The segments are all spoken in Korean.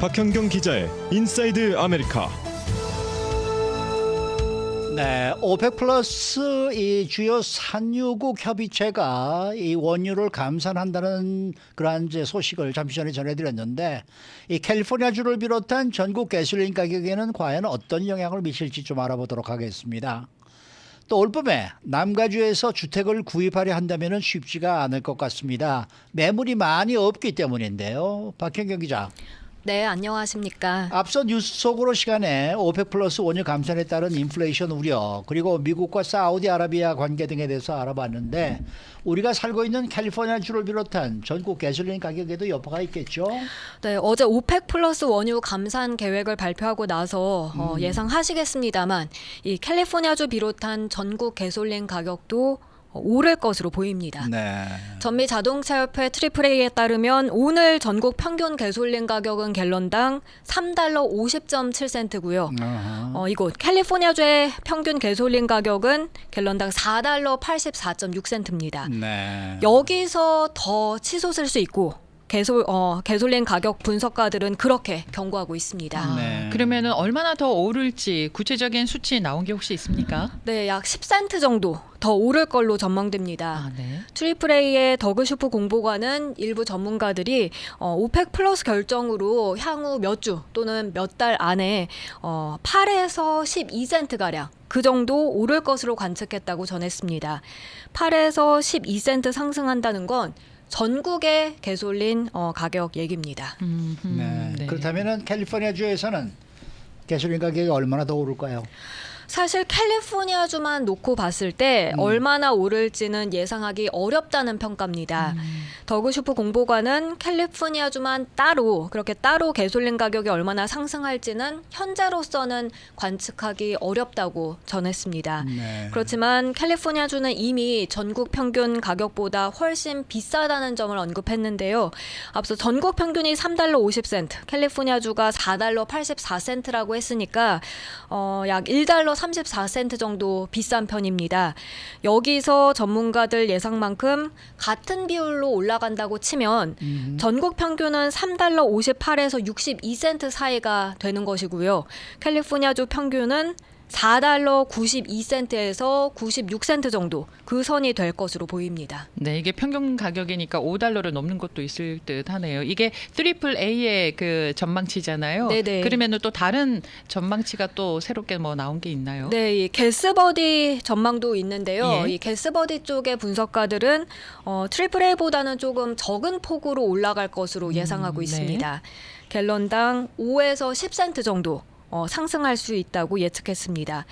박현경 기자의 인사이드 아메리카. 네, 오펙 플러스 이 주요 산유국 협의체가 이 원유를 감산한다는 그러한 이제 소식을 잠시 전에 전해드렸는데, 이 캘리포니아주를 비롯한 전국 가솔린 가격에는 과연 어떤 영향을 미칠지 좀 알아보도록 하겠습니다. 또 올봄에 남가주에서 주택을 구입하려 한다면 쉽지가 않을 것 같습니다. 매물이 많이 없기 때문인데요. 박현경 기자. 네, 안녕하십니까. 앞서 뉴스 속으로 시간에 오펙 플러스 원유 감산에 따른 인플레이션 우려, 그리고 미국과 사우디아라비아 관계 등에 대해서 알아봤는데, 우리가 살고 있는 캘리포니아주를 비롯한 전국 가솔린 가격에도 여파가 있겠죠? 네, 어제 오펙 플러스 원유 감산 계획을 발표하고 나서 예상하시겠습니다만 이 캘리포니아주 비롯한 전국 가솔린 가격도 오를 것으로 보입니다. 네. 전미 자동차협회 AAA에 따르면 오늘 전국 평균 가솔린 가격은 갤런당 3달러 50.7센트고요. 이곳 캘리포니아주의 평균 가솔린 가격은 갤런당 4달러 84.6센트입니다. 네. 여기서 더 치솟을 수 있고 가솔린 가격 분석가들은 그렇게 경고하고 있습니다. 네. 그러면은 얼마나 더 오를지 구체적인 수치 나온 게 혹시 있습니까? 네, 약 10센트 정도 더 오를 걸로 전망됩니다. 네. AAA의 더그 슈프 공보관은 일부 전문가들이 오펙 플러스 결정으로 향후 몇 주 또는 몇 달 안에 8에서 12센트 가량 그 정도 오를 것으로 관측했다고 전했습니다. 8에서 12센트 상승한다는 건 전국의 가솔린 가격 얘기입니다. 네. 네. 그렇다면 캘리포니아주에서는 가솔린 가격이 얼마나 더 오를까요? 사실 캘리포니아주만 놓고 봤을 때 얼마나 오를지는 예상하기 어렵다는 평가입니다. 더그 슈프 공보관은 캘리포니아주만 그렇게 따로 가솔린 가격이 얼마나 상승할지는 현재로서는 관측하기 어렵다고 전했습니다. 네. 그렇지만 캘리포니아주는 이미 전국 평균 가격보다 훨씬 비싸다는 점을 언급했는데요. 앞서 전국 평균이 3달러 50센트, 캘리포니아주가 4달러 84센트라고 했으니까 약 1달러 34센트 정도 비싼 편입니다. 여기서 전문가들 예상만큼 같은 비율로 올라간다고 치면 전국 평균은 3달러 58에서 62센트 사이가 되는 것이고요. 캘리포니아주 평균은 4달러 92센트에서 96센트 정도 그 선이 될 것으로 보입니다. 네, 이게 평균 가격이니까 5달러를 넘는 것도 있을 듯하네요. 이게 AAA의 그 전망치잖아요. 네네. 그러면은 또 다른 전망치가 또 새롭게 뭐 나온 게 있나요? 네, 이 게스버디 전망도 있는데요. 예. 이 게스버디 쪽의 분석가들은 AAA보다는 조금 적은 폭으로 올라갈 것으로 예상하고 네. 있습니다. 갤런당 5에서 10센트 정도 상승할 수 있다고 예측했습니다.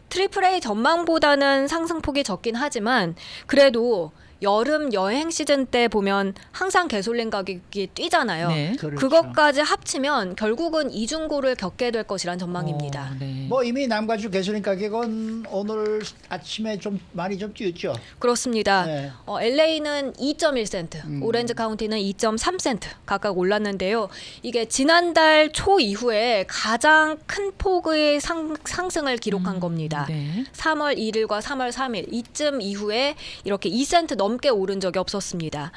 AAA 전망보다는 상승폭이 적긴 하지만 그래도 여름 여행 시즌 때 보면 항상 가솔린 가격이 뛰잖아요. 네. 그렇죠. 그것까지 합치면 결국은 이중고를 겪게 될 것이란 전망입니다. 네. 뭐 이미 남가주 가솔린 가격은 오늘 아침에 좀 많이 좀 뛰었죠. 그렇습니다. 네. LA는 2.1센트, 오렌지 카운티는 2.3센트 각각 올랐는데요. 이게 지난달 초 이후에 가장 큰 폭의 상승을 기록한 겁니다. 네. 3월 1일과 3월 3일 이쯤 이후에 이렇게 2센트 넘게 오른 적이 없었습니다.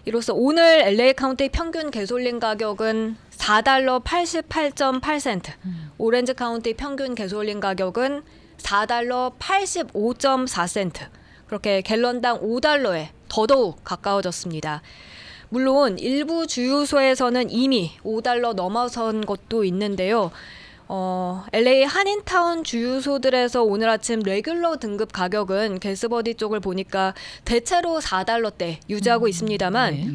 이로써 오늘 LA 카운티 평균 가솔린 가격은 4달러 88.8센트, 오렌지 카운티 평균 가솔린 가격은 4달러 85.4센트, 그렇게 갤런당 5달러에 더더욱 가까워졌습니다. 물론 일부 주유소에서는 이미 5달러 넘어선 것도 있는데요. LA 한인타운 주유소들에서 오늘 아침 레귤러 등급 가격은 게스버디 쪽을 보니까 대체로 4달러대 유지하고 있습니다만 네.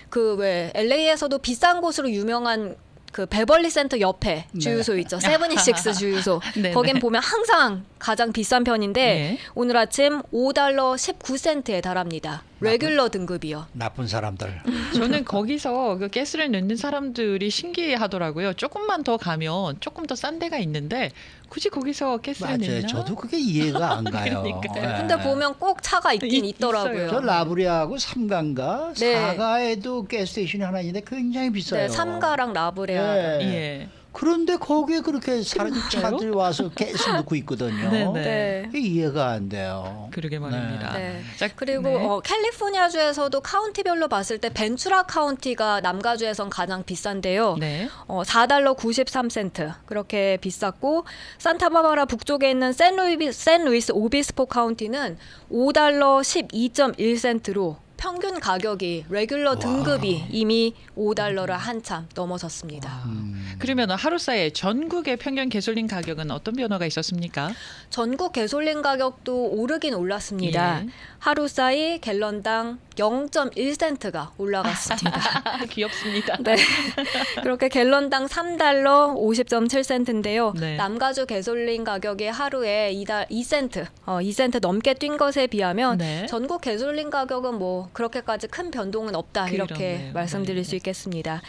그 왜 LA에서도 비싼 곳으로 유명한 그 베벌리 센터 옆에 주유소 있죠. 세븐이식스 주유소. 네, 거긴 네. 보면 항상 가장 비싼 편인데 네. 오늘 아침 5달러 19센트에 달합니다. 레귤러 등급이요. 나쁜 사람들. 저는 거기서 그 가스를 넣는 사람들이 신기해하더라고요. 조금만 더 가면 조금 더 싼 데가 있는데 굳이 거기서 가스를 맞아요. 넣나? 저도 그게 이해가 안 가요. 그러니까요. 네. 근데 보면 꼭 차가 있긴 있더라고요. 저 라브리아하고 삼가인가 네. 사가에도 가스스테이션이 하나 있는데 굉장히 비싸요. 네, 삼가랑 라브레아. 네. 예. 그런데 거기에 그렇게 차들이 와서 계속 넣고 있거든요. 네, 네. 이게 이해가 안 돼요. 그러게 말입니다. 네. 자, 그리고 네. 캘리포니아주에서도 카운티별로 봤을 때 벤츄라 카운티가 남가주에선 가장 비싼데요. 네. 4달러 93센트 그렇게 비쌌고 산타바바라 북쪽에 있는 샌루이스 오비스포 카운티는 5달러 12.1센트로 평균 가격이 레귤러 등급이 이미 5달러를 한참 넘어섰습니다. 그러면 하루 사이에 전국의 평균 가솔린 가격은 어떤 변화가 있었습니까? 전국 가솔린 가격도 오르긴 올랐습니다. 예. 하루 사이 갤런당 0.1센트가 올라갔습니다. 귀엽습니다. 네. 그렇게 갤런당 3달러 50.7센트인데요. 네. 남가주 가솔린 가격이 하루에 2센트 넘게 뛴 것에 비하면 네. 전국 가솔린 가격은 뭐 그렇게까지 큰 변동은 없다 이렇게 그렇네요. 말씀드릴 네. 수 있겠습니다.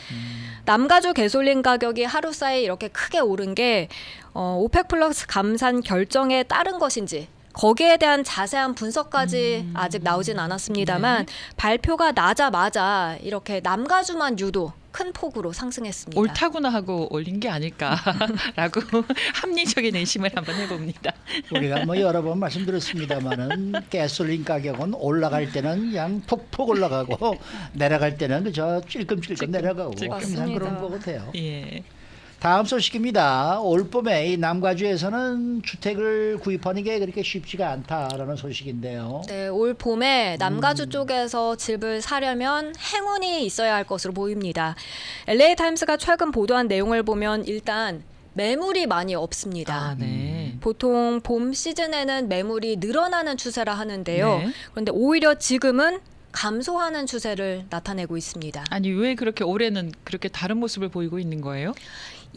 남가주 가솔린 가격이 하루 사이 이렇게 크게 오른 게 오펙 플러스 감산 결정에 따른 것인지 거기에 대한 자세한 분석까지 아직 나오진 않았습니다만 네. 발표가 나자마자 이렇게 남가주만 유독 큰 폭으로 상승했습니다. 옳다구나 하고 올린 게 아닐까라고 합리적인 의심을 한번 해봅니다. 우리가 뭐 여러 번 말씀드렸습니다만은 가솔린 가격은 올라갈 때는 그냥 폭폭 올라가고 내려갈 때는 그저 찔끔찔끔 내려가고 항상 맞습니다. 그런 것 같아요. 예. 다음 소식입니다. 올 봄에 이 남가주에서는 주택을 구입하는 게 그렇게 쉽지가 않다라는 소식인데요. 네, 올 봄에 남가주 쪽에서 집을 사려면 행운이 있어야 할 것으로 보입니다. LA 타임스가 최근 보도한 내용을 보면 일단 매물이 많이 없습니다. 아, 네. 보통 봄 시즌에는 매물이 늘어나는 추세라 하는데요. 네. 그런데 오히려 지금은 감소하는 추세를 나타내고 있습니다. 아니 왜 그렇게 올해는 그렇게 다른 모습을 보이고 있는 거예요?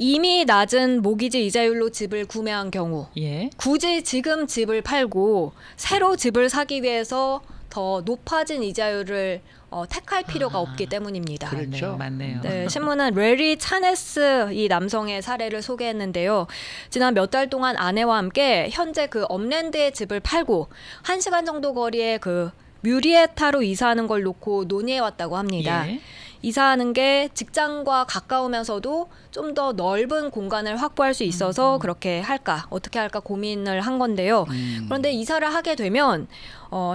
이미 낮은 모기지 이자율로 집을 구매한 경우 예. 굳이 지금 집을 팔고 새로 집을 사기 위해서 더 높아진 이자율을 택할 필요가 없기 때문입니다. 그렇죠. 맞네요. 네, 신문은 레리 차네스 이 남성의 사례를 소개했는데요. 지난 몇 달 동안 아내와 함께 현재 그 업랜드의 집을 팔고 1시간 정도 거리에 그 뮤리에타로 이사하는 걸 놓고 논의해 왔다고 합니다. 예. 이사하는 게 직장과 가까우면서도 좀 더 넓은 공간을 확보할 수 있어서 그렇게 할까 어떻게 할까 고민을 한 건데요. 그런데 이사를 하게 되면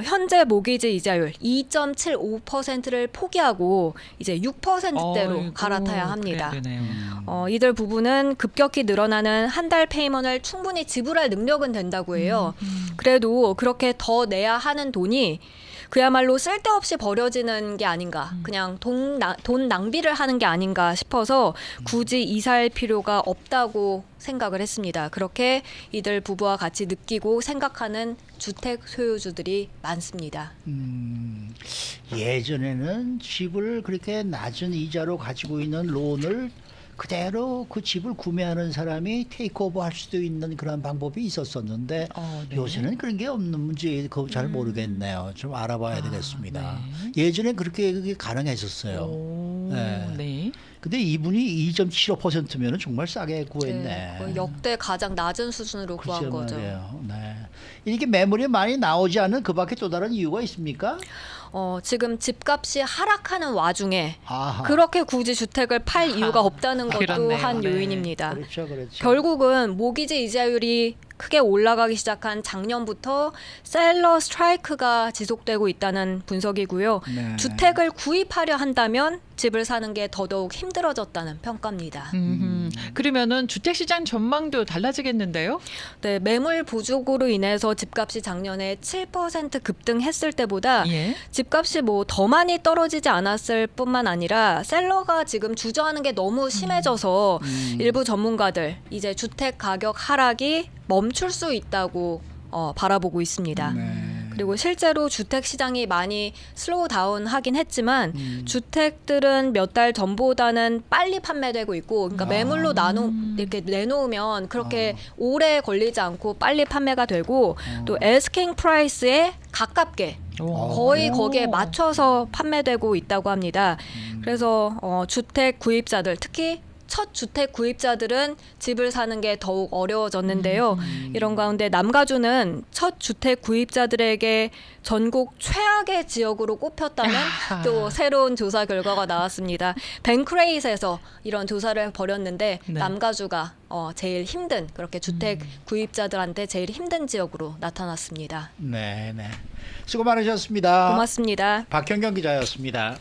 현재 모기지 이자율 2.75%를 포기하고 이제 6%대로 어이구, 갈아타야 합니다. 그래야 되네요. 이들 부부는 급격히 늘어나는 한 달 페이먼을 충분히 지불할 능력은 된다고 해요. 그래도 그렇게 더 내야 하는 돈이 그야말로 쓸데없이 버려지는 게 아닌가, 그냥 돈 낭비를 하는 게 아닌가 싶어서 굳이 이사할 필요가 없다고 생각을 했습니다. 그렇게 이들 부부와 같이 느끼고 생각하는 주택 소유주들이 많습니다. 예전에는 집을 그렇게 낮은 이자로 가지고 있는 론을 그대로 그 집을 구매하는 사람이 테이크오버 할 수도 있는 그런 방법이 있었었는데 네. 요새는 그런 게 없는지 그거 잘 모르겠네요. 좀 알아봐야 되겠습니다. 네. 예전에 그렇게 그게 가능했었어요. 오, 네. 네. 근데 이분이 2.75%면은 정말 싸게 구했네. 거의 역대 가장 낮은 수준으로 구한 글쎄 거죠. 말이에요. 네. 이렇게 매물이 많이 나오지 않는 그밖에 또 다른 이유가 있습니까? 지금 집값이 하락하는 와중에 아하. 그렇게 굳이 주택을 팔 이유가 없다는 것도 그렇네요. 한 네. 요인입니다. 그렇죠, 그렇죠. 결국은 모기지 이자율이 크게 올라가기 시작한 작년부터 셀러 스트라이크가 지속되고 있다는 분석이고요. 네. 주택을 구입하려 한다면 집을 사는 게 더더욱 힘들어졌다는 평가입니다. 그러면은 주택 시장 전망도 달라지겠는데요? 네, 매물 부족으로 인해서 집값이 작년에 7% 급등했을 때보다 예. 집값이 뭐 더 많이 떨어지지 않았을 뿐만 아니라 셀러가 지금 주저하는 게 너무 심해져서 일부 전문가들 이제 주택 가격 하락이 멈출 수 있다고 바라보고 있습니다. 네. 그리고 실제로 주택 시장이 많이 슬로우 다운 하긴 했지만 주택들은 몇 달 전보다는 빨리 판매되고 있고 그러니까 매물로 이렇게 내놓으면 그렇게 오래 걸리지 않고 빨리 판매가 되고 또 애스킹 프라이스에 가깝게 거의 거기에 맞춰서 판매되고 있다고 합니다. 그래서 주택 구입자들 특히 첫 주택 구입자들은 집을 사는 게 더욱 어려워졌는데요. 이런 가운데 남가주는 첫 주택 구입자들에게 전국 최악의 지역으로 꼽혔다는 또 새로운 조사 결과가 나왔습니다. 뱅크레이트에서 이런 조사를 벌였는데 네. 남가주가 제일 힘든 그렇게 주택 구입자들한테 제일 힘든 지역으로 나타났습니다. 네, 네. 수고 많으셨습니다. 고맙습니다. 박현경 기자였습니다.